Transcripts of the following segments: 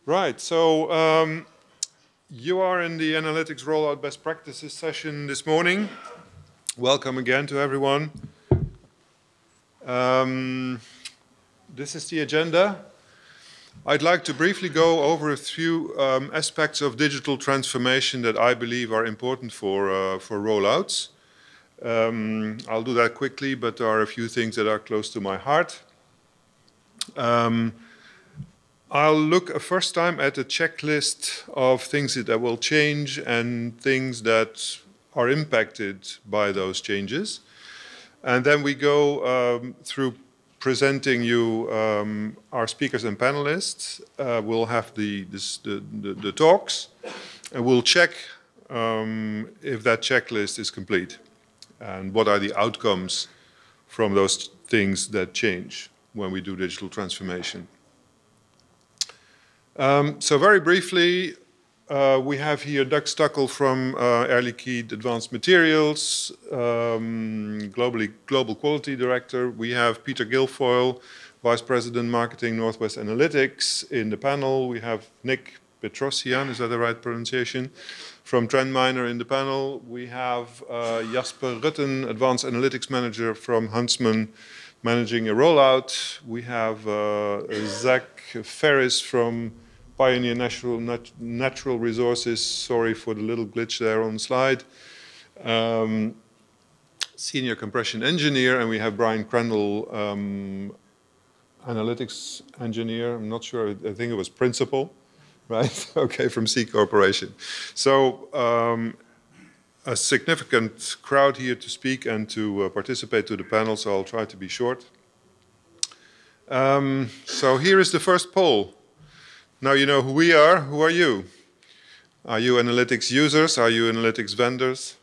Right, so you are in the Analytics Rollout Best Practices session this morning. Welcome again to everyone. This is the agenda. I'd like to briefly go over a few aspects of digital transformation that I believe are important for rollouts. I'll do that quickly, but there are a few things that are close to my heart. I'll look a first time at a checklist of things that will change and things that are impacted by those changes. And then we go through presenting you our speakers and panelists. We'll have the talks, and we'll check if that checklist is complete and what are the outcomes from those things that change when we do digital transformation. So very briefly, we have here Doug Stuckel from Air Liquide Advanced Materials, Global Quality Director. We have Peter Guilfoyle, Vice President Marketing Northwest Analytics in the panel. We have Nick Petrosian, is that the right pronunciation, from Trendminer in the panel. We have Jasper Rutten, Advanced Analytics Manager from Huntsman, managing a rollout. We have Zach Ferris from Pioneer Natural Resources. Sorry for the little glitch there on the slide. Senior Compression Engineer, and we have Brian Crandall, Analytics Engineer. I'm not sure, I think it was Principal, right? Okay, from C Corporation. So a significant crowd here to speak and to participate to the panel, so I'll try to be short. So here is the first poll. Now you know who we are. Who are you? Are you analytics users? Are you analytics vendors?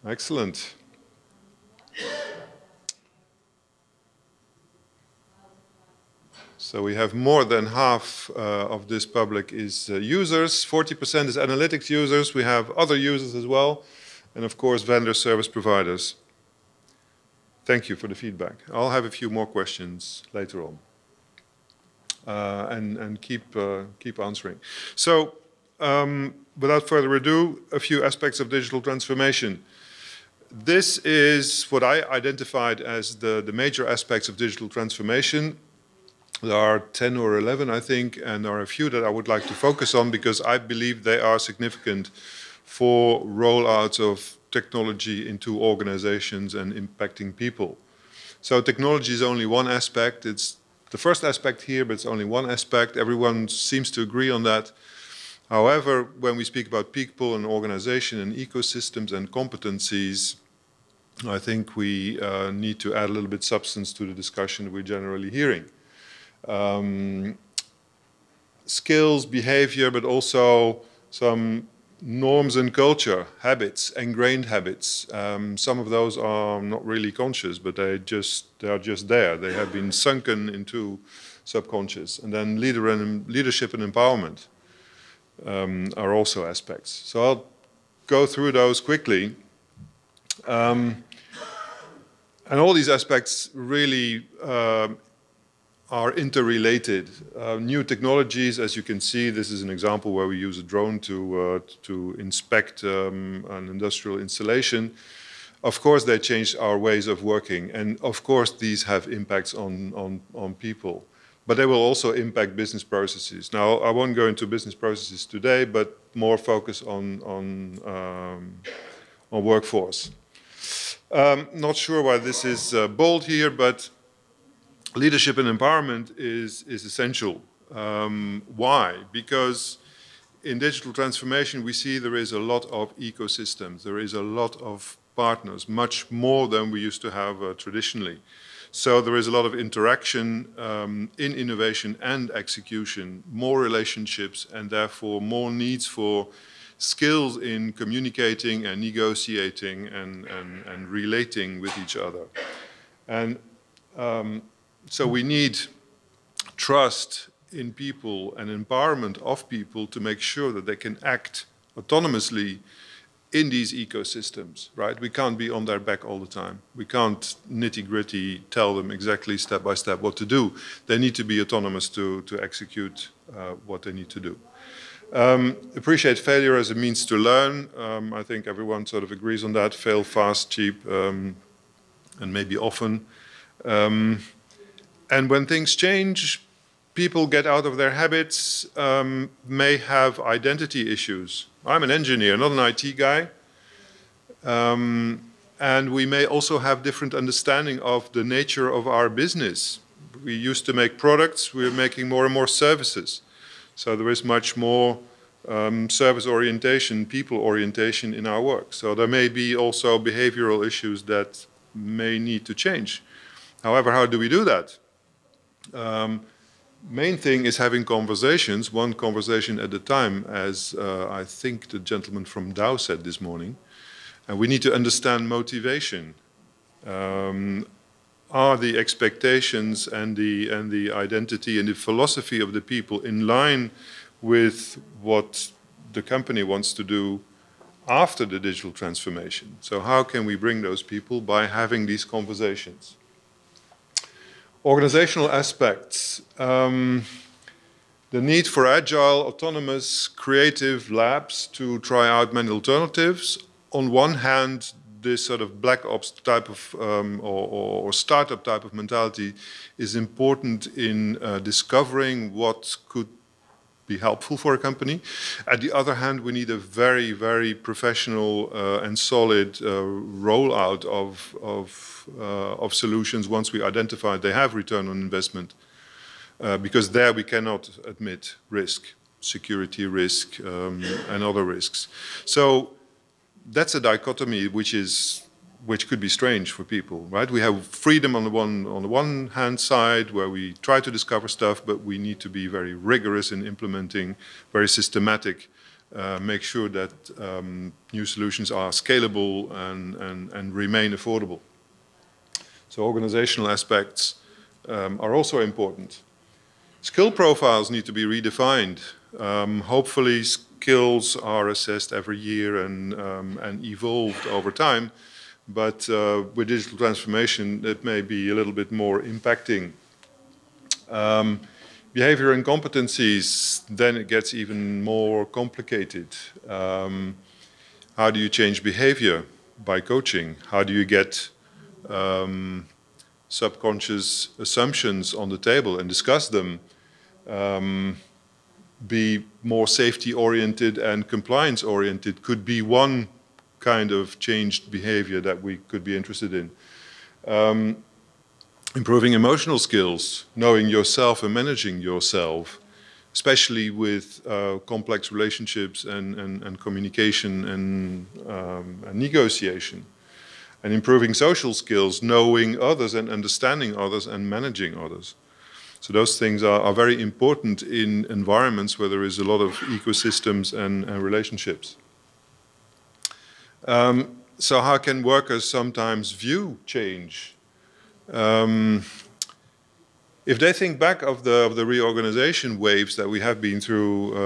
Excellent. So we have more than half of this public is users, 40% is analytics users, we have other users as well, and of course vendor service providers. Thank you for the feedback. I'll have a few more questions later on and keep answering. So without further ado, a few aspects of digital transformation. This is what I identified as the major aspects of digital transformation. There are 10 or 11, I think, and there are a few that I would like to focus on because I believe they are significant for rollouts of technology into organizations and impacting people. So technology is only one aspect. It's the first aspect here, but it's only one aspect. Everyone seems to agree on that. However, when we speak about people and organization and ecosystems and competencies, I think we need to add a little bit substance to the discussion we're generally hearing. Skills, behavior, but also some norms and culture, habits, ingrained habits. Some of those are not really conscious, but they are just there. They have been sunken into subconscious. And then leadership and empowerment are also aspects. So I'll go through those quickly. And all these aspects really are interrelated. New technologies, as you can see, this is an example where we use a drone to inspect an industrial installation. Of course, they change our ways of working, and of course, these have impacts on people. But they will also impact business processes. Now, I won't go into business processes today, but more focus on workforce. Not sure why this is bold here, but leadership and empowerment is essential. Why? Because in digital transformation, we see there is a lot of ecosystems. There is a lot of partners, much more than we used to have traditionally. So there is a lot of interaction in innovation and execution, more relationships, and therefore more needs for skills in communicating and negotiating and relating with each other. And so we need trust in people and empowerment of people to make sure that they can act autonomously in these ecosystems, right? We can't be on their back all the time. We can't nitty-gritty tell them exactly step by step what to do. They need to be autonomous to execute what they need to do. Appreciate failure as a means to learn. I think everyone sort of agrees on that. Fail fast, cheap, and maybe often. And when things change, people get out of their habits, may have identity issues. I'm an engineer, not an IT guy. And we may also have different understanding of the nature of our business. We used to make products, we're making more and more services. So there is much more service orientation, people orientation in our work. So there may be also behavioral issues that may need to change. However, how do we do that? Main thing is having conversations, one conversation at a time, as I think the gentleman from Dow said this morning. And we need to understand motivation. Are the expectations and the identity and the philosophy of the people in line with what the company wants to do after the digital transformation? So how can we bring those people by having these conversations? Organizational aspects. The need for agile, autonomous, creative labs to try out many alternatives. On one hand, this sort of black ops type of or startup type of mentality is important in discovering what could be helpful for a company. At the other hand, we need a very, very professional and solid rollout of solutions once we identify they have return on investment. Because there we cannot admit risk, security risk, and other risks. So that's a dichotomy which could be strange for people, right? We have freedom on the one hand side where we try to discover stuff, but we need to be very rigorous in implementing, very systematic, make sure that new solutions are scalable and remain affordable. So organizational aspects are also important. Skill profiles need to be redefined. Hopefully skills are assessed every year and evolved over time. But with digital transformation, it may be a little bit more impacting. Behavior and competencies, then it gets even more complicated. How do you change behavior? By coaching. How do you get subconscious assumptions on the table and discuss them? Be more safety-oriented and compliance-oriented could be one kind of changed behavior that we could be interested in. Improving emotional skills, knowing yourself and managing yourself, especially with complex relationships and communication and negotiation. And improving social skills, knowing others and understanding others and managing others. So those things are very important in environments where there is a lot of ecosystems and relationships. So how can workers sometimes view change? If they think back of the reorganization waves that we have been through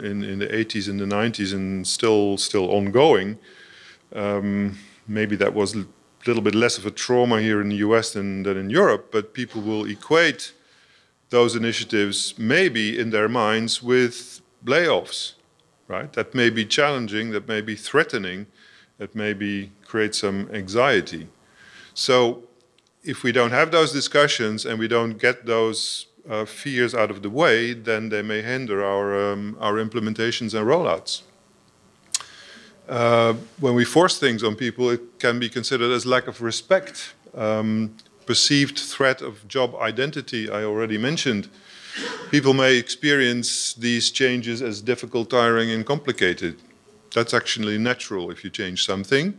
in the 80s and the 90s and still ongoing, maybe that was a little bit less of a trauma here in the US than in Europe, but people will equate those initiatives maybe in their minds with layoffs, right? That may be challenging, that may be threatening, that maybe create some anxiety. So if we don't have those discussions and we don't get those fears out of the way, then they may hinder our implementations and rollouts. When we force things on people, it can be considered as lack of respect. Perceived threat of job identity, I already mentioned. People may experience these changes as difficult, tiring, and complicated. That's actually natural if you change something.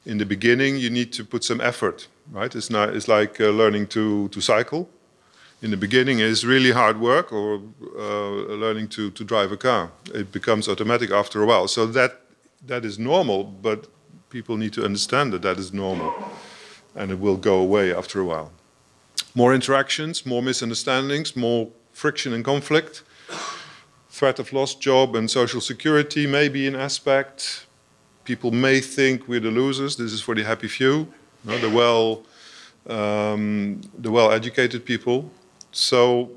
In the beginning, you need to put some effort, right? It's like learning to cycle. In the beginning, it's really hard work, or learning to drive a car. It becomes automatic after a while. So that is normal, but people need to understand that that is normal. And it will go away after a while. More interactions, more misunderstandings, more friction and conflict. Threat of lost job and social security may be an aspect. People may think we're the losers. This is for the happy few, the well-educated people. So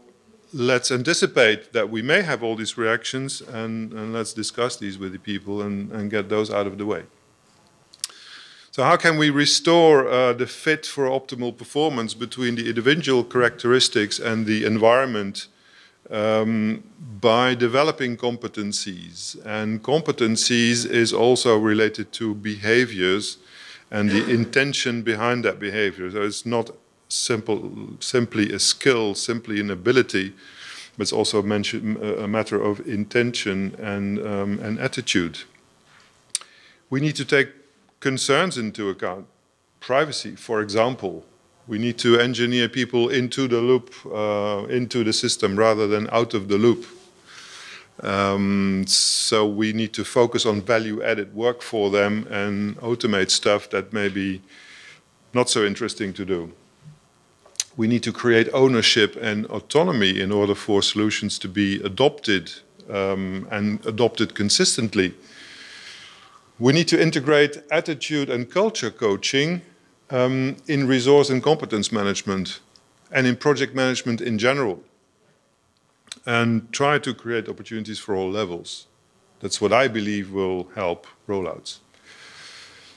let's anticipate that we may have all these reactions, and let's discuss these with the people and get those out of the way. So how can we restore the fit for optimal performance between the individual characteristics and the environment by developing competencies? And competencies is also related to behaviors and the intention behind that behavior. So it's not simply a skill, simply an ability, but it's also a matter of intention and attitude. We need to take concerns into account. Privacy, for example. We need to engineer people into the loop, into the system, rather than out of the loop. So we need to focus on value-added work for them and automate stuff that may be not so interesting to do. We need to create ownership and autonomy in order for solutions to be adopted and adopted consistently. We need to integrate attitude and culture coaching in resource and competence management and in project management in general, and try to create opportunities for all levels. That's what I believe will help rollouts.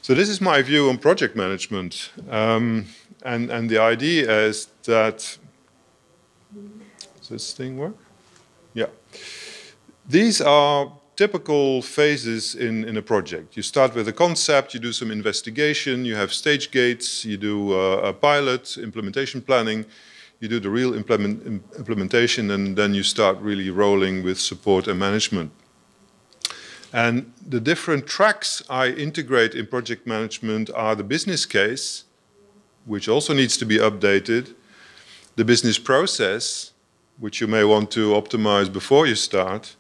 So this is my view on project management. And the idea is that, does this thing work? Yeah. These are typical phases in a project. You start with a concept, you do some investigation, you have stage gates, you do a pilot, implementation planning, you do the real implementation, and then you start really rolling with support and management. And the different tracks I integrate in project management are the business case, which also needs to be updated, the business process, which you may want to optimize before you start.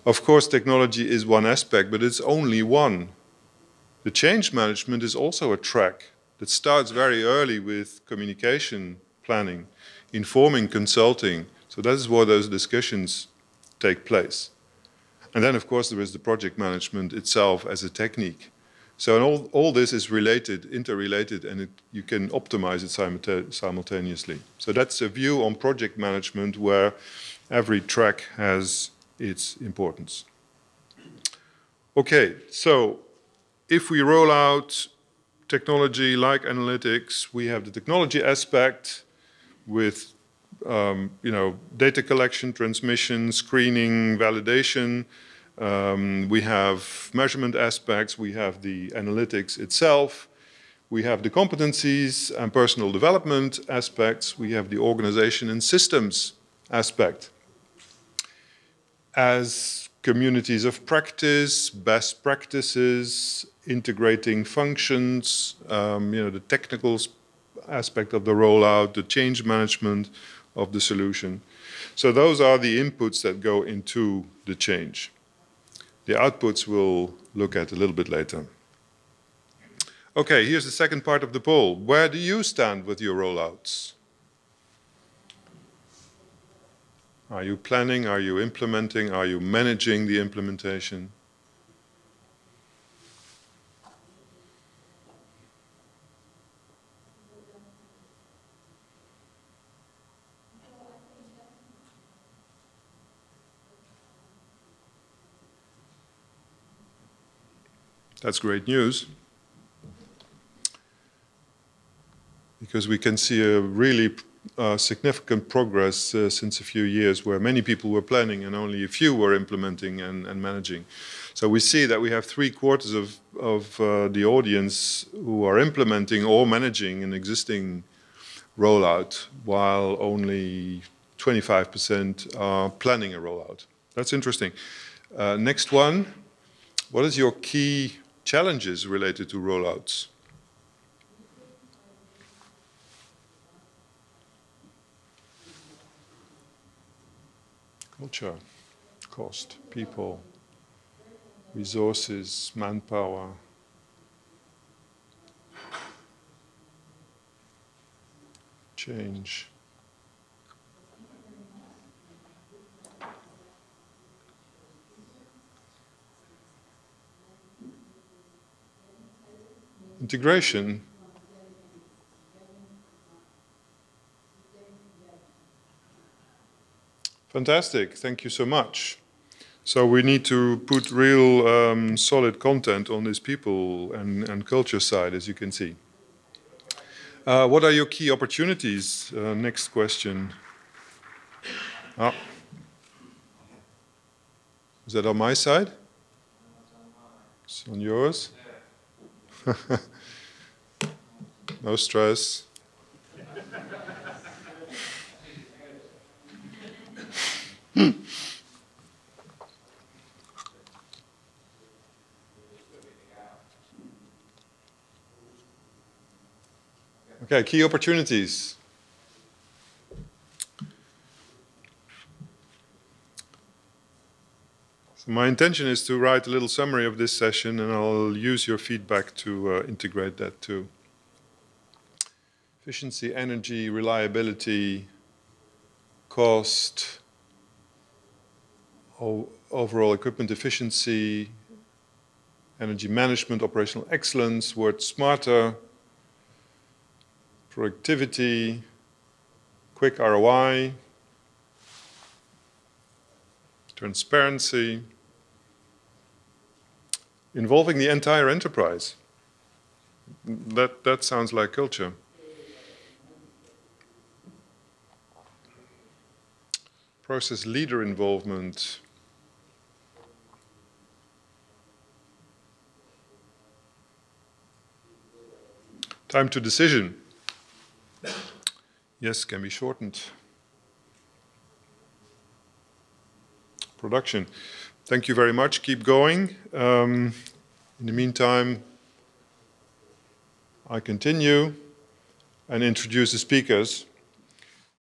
Of course, technology is one aspect, but it's only one. The change management is also a track that starts very early with communication planning, informing consulting. So that is where those discussions take place. And then, of course, there is the project management itself as a technique. So all this is related, interrelated, and you can optimize it simultaneously. So that's a view on project management where every track has its importance. Okay, so if we roll out technology like analytics, we have the technology aspect with data collection, transmission, screening, validation. We have measurement aspects, we have the analytics itself, we have the competencies and personal development aspects, we have the organization and systems aspect. As communities of practice, best practices, integrating functions, the technical aspect of the rollout, the change management of the solution. So those are the inputs that go into the change. The outputs we'll look at a little bit later. Okay, here's the second part of the poll. Where do you stand with your rollouts? Are you planning? Are you implementing? Are you managing the implementation? That's great news, because we can see a really significant progress since a few years where many people were planning and only a few were implementing and managing. So we see that we have 3/4 of the audience who are implementing or managing an existing rollout, while only 25% are planning a rollout. That's interesting. Next one, what is your key challenges related to rollouts? Culture, cost, people, resources, manpower. Change. Integration. Fantastic, thank you so much. So we need to put real solid content on this people and culture side, as you can see. What are your key opportunities? Next question. Oh. Is that on my side? It's on yours? No stress. Okay, key opportunities. So my intention is to write a little summary of this session, and I'll use your feedback to integrate that too. Efficiency, energy, reliability, cost, overall equipment efficiency, energy management, operational excellence, work smarter, productivity, quick ROI, transparency, involving the entire enterprise. That sounds like culture. Process leader involvement. Time to decision. Yes, can be shortened. Production. Thank you very much. Keep going. In the meantime, I continue and introduce the speakers.